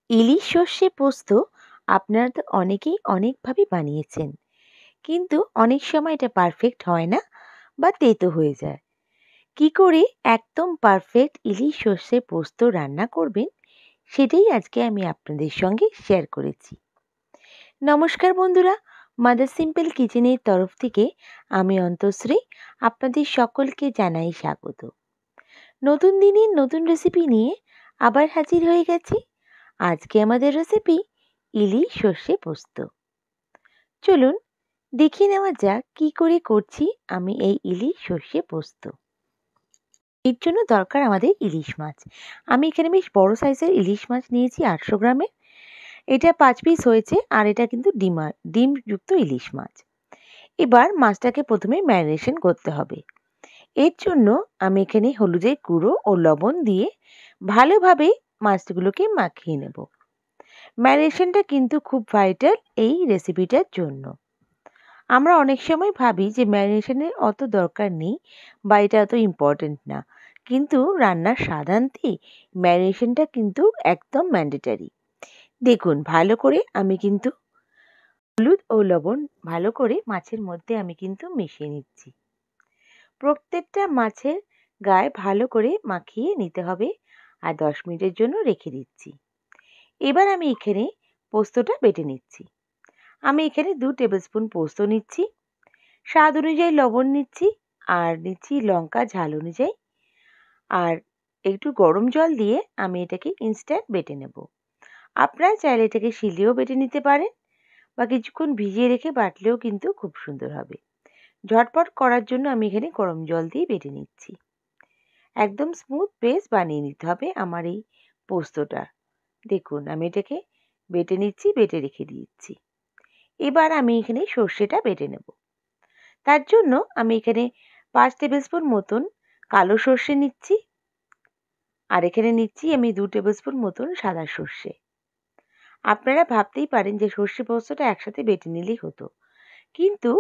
ইলিশ সর্ষে পোস্ত আপনারা তো অনেকেই অনেকভাবে বানিয়েছেন, কিন্তু অনেক সময় এটা পারফেক্ট হয় না বা তেতো হয়ে যায়। কি করে একদম পারফেক্ট ইলিশ সর্ষে পোস্ত রান্না করবেন, সেটাই আজকে আমি আপনাদের সঙ্গে শেয়ার করেছি। নমস্কার বন্ধুরা, মাদার সিম্পল কিচেনের তরফ থেকে আমি অন্তশ্রী আপনাদের সকলকে জানাই স্বাগত। নতুন দিনের নতুন রেসিপি নিয়ে আবার হাজির হয়ে গেছি। আজকে আমাদের রেসিপি ইলিশ সর্ষে পোস্ত। চলুন দেখে নেওয়া যাক কি করে করছি আমি এই ইলিশ সর্ষে পোস্ত। এর জন্য দরকার আমাদের ইলিশ মাছ। আমি এখানে বেশ বড় সাইজের ইলিশ মাছ নিয়েছি 800 গ্রামের। এটা 5 পিস হয়েছে, আর এটা কিন্তু ডিমযুক্ত ইলিশ মাছ। এবার মাছটাকে প্রথমে ম্যারিনেশন করতে হবে। এর জন্য আমি এখানে হলুদের গুঁড়ো ও লবণ দিয়ে ভালোভাবে মাছগুলোকে মাখিয়ে নেব। ম্যারিনেশনটা কিন্তু খুব ভাইটাল এই রেসিপিটার জন্য। আমরা অনেক সময় ভাবি যে ম্যারিনেশনের অত দরকার নেই বা এটা অত ইম্পর্ট্যান্ট না, কিন্তু রান্নার স্বাদ আনতে ম্যারিনেশনটা কিন্তু একদম ম্যান্ডেটারি। দেখুন, ভালো করে আমি কিন্তু হলুদ ও লবণ ভালো করে মাছের মধ্যে আমি কিন্তু মিশিয়ে নিচ্ছি। প্রত্যেকটা মাছের গায়ে ভালো করে মাখিয়ে নিতে হবে, আর 10 মিনিটের জন্য রেখে দিচ্ছি। এবার আমি এখানে পোস্তটা বেটে নিচ্ছি। আমি এখানে 2 টেবিল স্পুন পোস্ত নিচ্ছি, স্বাদ অনুযায়ী লবণ নিচ্ছি, আর নিচ্ছি লঙ্কা ঝাল অনুযায়ী, আর একটু গরম জল দিয়ে আমি এটাকে ইনস্ট্যান্ট বেটে নেব। আপনারা চাইলে এটাকে শিলেও বেটে নিতে পারেন বা কিছুক্ষণ ভিজিয়ে রেখে বাটলেও কিন্তু খুব সুন্দর হবে। ঝটপট করার জন্য আমি এখানে গরম জল দিয়ে বেটে নিচ্ছি। একদম স্মুথ পেস্ট বানিয়ে নিতে হবে আমার এই পোস্তটা। দেখুন, আমি এটাকে বেটে নিচ্ছি, বেটে রেখে দিচ্ছি। এবার আমি এখানে সর্ষেটা বেটে নেব। তার জন্য আমি এখানে 5 টেবিল স্পুন মতন কালো সর্ষে নিচ্ছি, আর এখানে নিচ্ছি আমি 2 টেবিল স্পুন মতন সাদা সর্ষে। আপনারা ভাবতেই পারেন যে সর্ষে পোস্তটা একসাথে বেটে নিলেই হতো, কিন্তু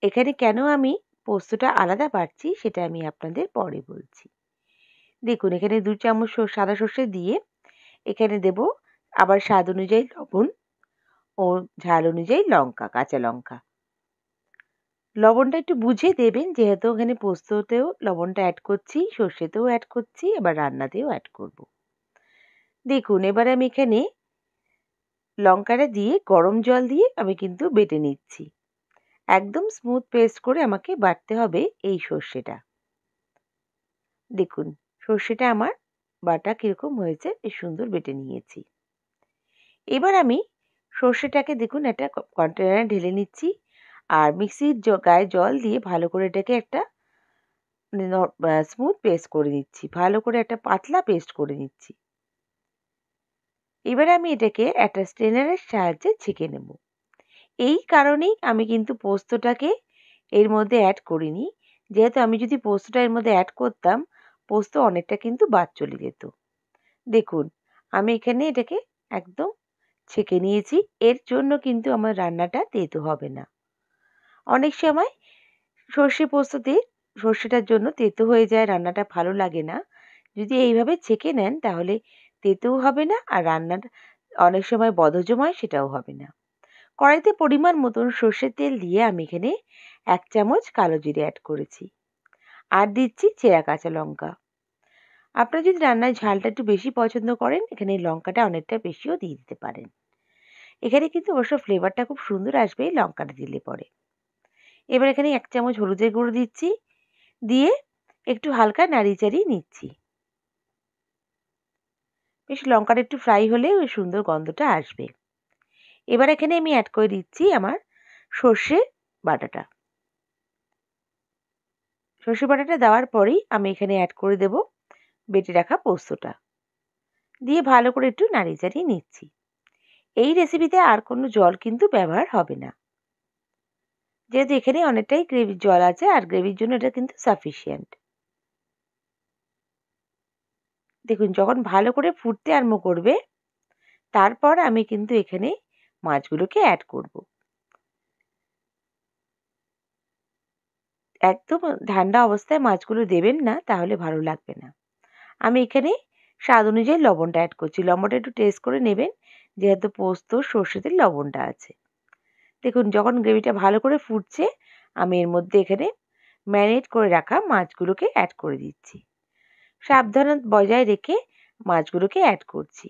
এখানে কেন আমি পোস্তটা আলাদা বাটছি সেটা আমি আপনাদের পরে বলছি। দেখুন, এখানে 2 চামচ সাদা সর্ষে দিয়ে এখানে দেব আবার স্বাদ অনুযায়ী লবণ ও ঝাল অনুযায়ী লঙ্কা, কাঁচা লঙ্কা। লবণটা একটু বুঝে দেবেন, যেহেতু এখানে পোস্ততেও লবণটা অ্যাড করছি, সর্ষেতেও অ্যাড করছি, এবার রান্নাতেও অ্যাড করব। দেখুন, এবার আমি এখানে লঙ্কাটা দিয়ে গরম জল দিয়ে আমি কিন্তু বেটে নিচ্ছি। একদম স্মুথ পেস্ট করে আমাকে বাটতে হবে এই সর্ষেটা। দেখুন, সর্ষেটা আমার বাটা কিরকম হয়েছে, বেশ সুন্দর বেটে নিয়েছি। এবার আমি সর্ষেটাকে দেখুন একটা কন্টেনারে ঢেলে নিচ্ছি, আর মিক্সির গায়ে জল দিয়ে ভালো করে এটাকে একটা স্মুথ পেস্ট করে নিচ্ছি, ভালো করে একটা পাতলা পেস্ট করে নিচ্ছি। এবারে আমি এটাকে একটা স্ট্রেনারের সাহায্যে ছেঁকে নেব। এই কারণেই আমি কিন্তু পোস্তটাকে এর মধ্যে অ্যাড করিনি, যেহেতু আমি যদি পোস্তটা এর মধ্যে অ্যাড করতাম, পোস্ত অনেকটা কিন্তু বাদ চলে যেত। দেখুন, আমি এখানে এটাকে একদম ছেঁকে নিয়েছি। এর জন্য কিন্তু আমার রান্নাটা তেতো হবে না। অনেক সময় সর্ষে পোস্ততে সর্ষেটার জন্য তেতো হয়ে যায়, রান্নাটা ভালো লাগে না। যদি এইভাবে ছেঁকে নেন তাহলে তেতোও হবে না, আর রান্নাটা অনেক সময় বদহজম হয় সেটাও হবে না। কড়াইতে পরিমাণ মতন সর্ষের তেল দিয়ে আমি এখানে 1 চামচ কালো জিরে অ্যাড করেছি, আর দিচ্ছি চেরা কাঁচা লঙ্কা। আপনারা যদি রান্নায় ঝালটা একটু বেশি পছন্দ করেন, এখানে লঙ্কাটা অনেকটা বেশিও দিয়ে দিতে পারেন। এখানে কিন্তু অবশ্য ফ্লেভারটা খুব সুন্দর আসবে এই লঙ্কাটা দিলে পরে। এবার এখানে 1 চামচ হলুদের গুঁড়ো দিচ্ছি, দিয়ে একটু হালকা নাড়িয়ে চাড়িয়ে নিচ্ছি। বেশ লঙ্কাটা একটু ফ্রাই হলে ওই সুন্দর গন্ধটা আসবে। এবার এখানে আমি অ্যাড করে দিচ্ছি আমার সর্ষে বাটাটা। সর্ষে বাটাটা দেওয়ার পরেই আমি এখানে অ্যাড করে দেব বেটে রাখা পোস্তটা, দিয়ে ভালো করে একটু নাড়িয়ে চাড়িয়ে নিচ্ছি। এই রেসিপিতে আর কোনো জল কিন্তু ব্যবহার হবে না, যেহেতু এখানে অনেকটাই গ্রেভির জল আছে, আর গ্রেভির জন্য এটা কিন্তু সাফিসিয়েন্ট। দেখুন, যখন ভালো করে ফুটতে আরম্ভ করবে, তারপর আমি কিন্তু এখানে মাছগুলোকে অ্যাড করব। একদম ঠান্ডা অবস্থায় মাছগুলো দেবেন না, তাহলে ভালো লাগবে না। আমি এখানে স্বাদ অনুযায়ী লবণটা অ্যাড করছি। লবণটা একটু টেস্ট করে নেবেন, যেহেতু পোস্ত সর্ষেতে লবণটা আছে। দেখুন যখন গ্রেভিটা ভালো করে ফুটছে, আমি এর মধ্যে এখানে ম্যারিনেট করে রাখা মাছগুলোকে অ্যাড করে দিচ্ছি। সাবধানতা বজায় রেখে মাছগুলোকে অ্যাড করছি।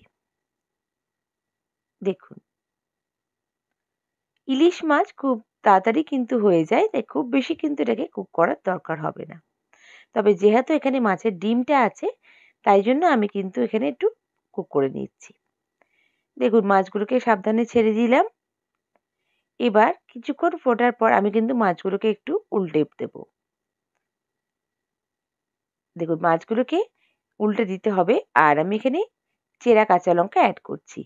দেখুন ইলিশ মাছ খুব তাড়াতাড়ি কিন্তু হয়ে যায়, তাই খুব বেশি কিন্তু এটাকে কুক করার দরকার হবে না। তবে যেহেতু এখানে মাছের ডিমটা আছে, তাই জন্য আমি কিন্তু এখানে একটু কুক করে নিচ্ছি। দেখুন মাছগুলোকে সাবধানে ছেড়ে দিলাম। এবার কিছুক্ষণ ফোটার পর আমি কিন্তু মাছগুলোকে একটু উল্টে দেবো। দেখুন মাছগুলোকে উল্টে দিতে হবে, আর আমি এখানে চেরা কাঁচা লঙ্কা অ্যাড করছি।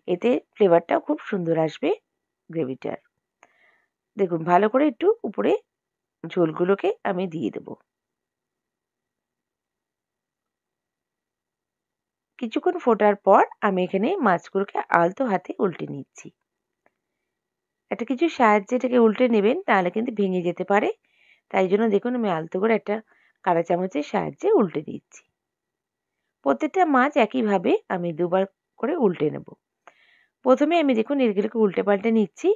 এতে ফ্লেভারটাও খুব সুন্দর আসবে গ্রেভিটার। দেখুন ভালো করে একটু উপরে ঝোলগুলোকে আমি দিয়ে দেব। কিছুক্ষণ ফোটার পর আমি এখানে মাছগুলোকে আলতো হাতে উল্টে নিচ্ছি। একটা কিছুর সাহায্যে এটাকে উল্টে নেবেন, তাহলে কিন্তু ভেঙে যেতে পারে। তাই জন্য দেখুন আমি আলতো করে একটা কাঁটা চামচের সাহায্যে উল্টে দিচ্ছি। প্রত্যেকটা মাছ একইভাবে আমি দুবার করে উল্টে নেব। প্রথমে আমি দেখুন এগুলোকে উল্টে পাল্টে নিচ্ছি।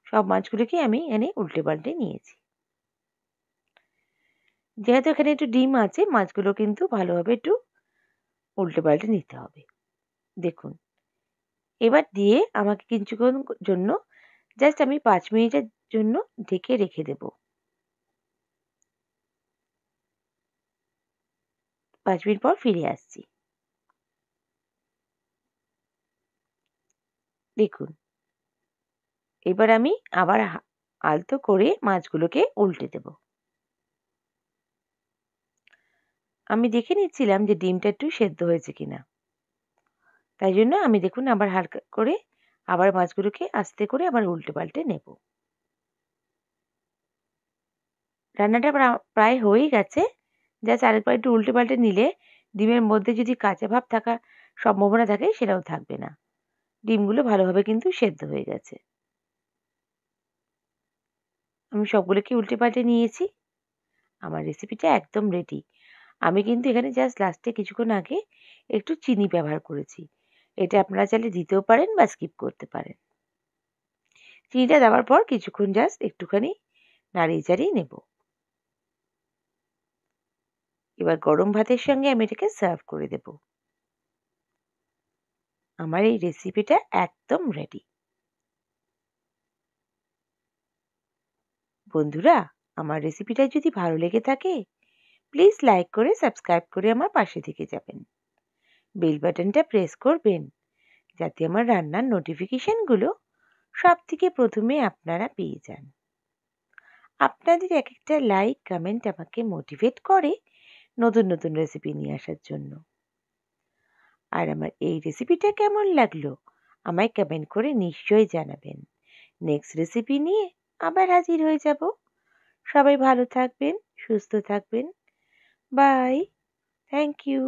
সব মাছগুলোকে আমি এখানে উল্টে পাল্টে নিয়েছি। যেহেতু এখানে একটু ডিম আছে, মাছগুলো কিন্তু ভালোভাবে একটু উল্টে পাল্টে নিতে হবে। দেখুন এবার দিয়ে আমাকে কিছুক্ষণ জন্য জাস্ট আমি 5 মিনিটের জন্য ঢেকে রেখে দেব। 5 মিনিট পর ফিরে আসছি। দেখুন এবার আমি আবার আলতো করে মাছগুলোকে উল্টে দেব। আমি দেখে নিচ্ছিলাম যে ডিমটা একটু সেদ্ধ হয়েছে কিনা। তাই জন্য আমি দেখুন আবার হালকা করে আবার মাছগুলোকে আস্তে করে আবার উল্টে পাল্টে নেব। রান্নাটা প্রায় হয়েই গেছে। জাস্ট আরেকবার একটু উল্টে পাল্টে নিলে ডিমের মধ্যে যদি কাঁচা ভাব থাকার সম্ভাবনা থাকে সেটাও থাকবে না। ডিমগুলো ভালোভাবে কিন্তু সেদ্ধ হয়ে গেছে। আমি সবগুলোকে উল্টে পাল্টে নিয়েছি। আমার রেসিপিটা একদম রেডি। আমি কিন্তু এখানে জাস্ট লাস্টে কিছুক্ষণ আগে একটু চিনি ব্যবহার করেছি। এটা আপনারা চাইলে দিতেও পারেন বা স্কিপ করতে পারেন। চিনিটা দেওয়ার পর কিছুক্ষণ জাস্ট একটুখানি নাড়িয়ে চাড়িয়ে নেব। এবার গরম ভাতের সঙ্গে আমি এটাকে সার্ভ করে দেব। আমার এই রেসিপিটা একদম রেডি। বন্ধুরা, আমার রেসিপিটা যদি ভালো লেগে থাকে, প্লিজ লাইক করে সাবস্ক্রাইব করে আমার পাশে থেকে যাবেন। বেল বাটনটা প্রেস করবেন, যাতে আমার রান্নার নোটিফিকেশনগুলো সবথেকে প্রথমে আপনারা পেয়ে যান। আপনাদের এক একটা লাইক কমেন্ট আমাকে মোটিভেট করে নতুন নতুন রেসিপি নিয়ে আসার জন্য। আর আমার এই রেসিপিটা কেমন লাগলো আমায় কমেন্ট করে নিশ্চয়ই জানাবেন। নেক্সট রেসিপি নিয়ে আবার হাজির হয়ে যাব। সবাই ভালো থাকবেন, সুস্থ থাকবেন। বাই। Thank you.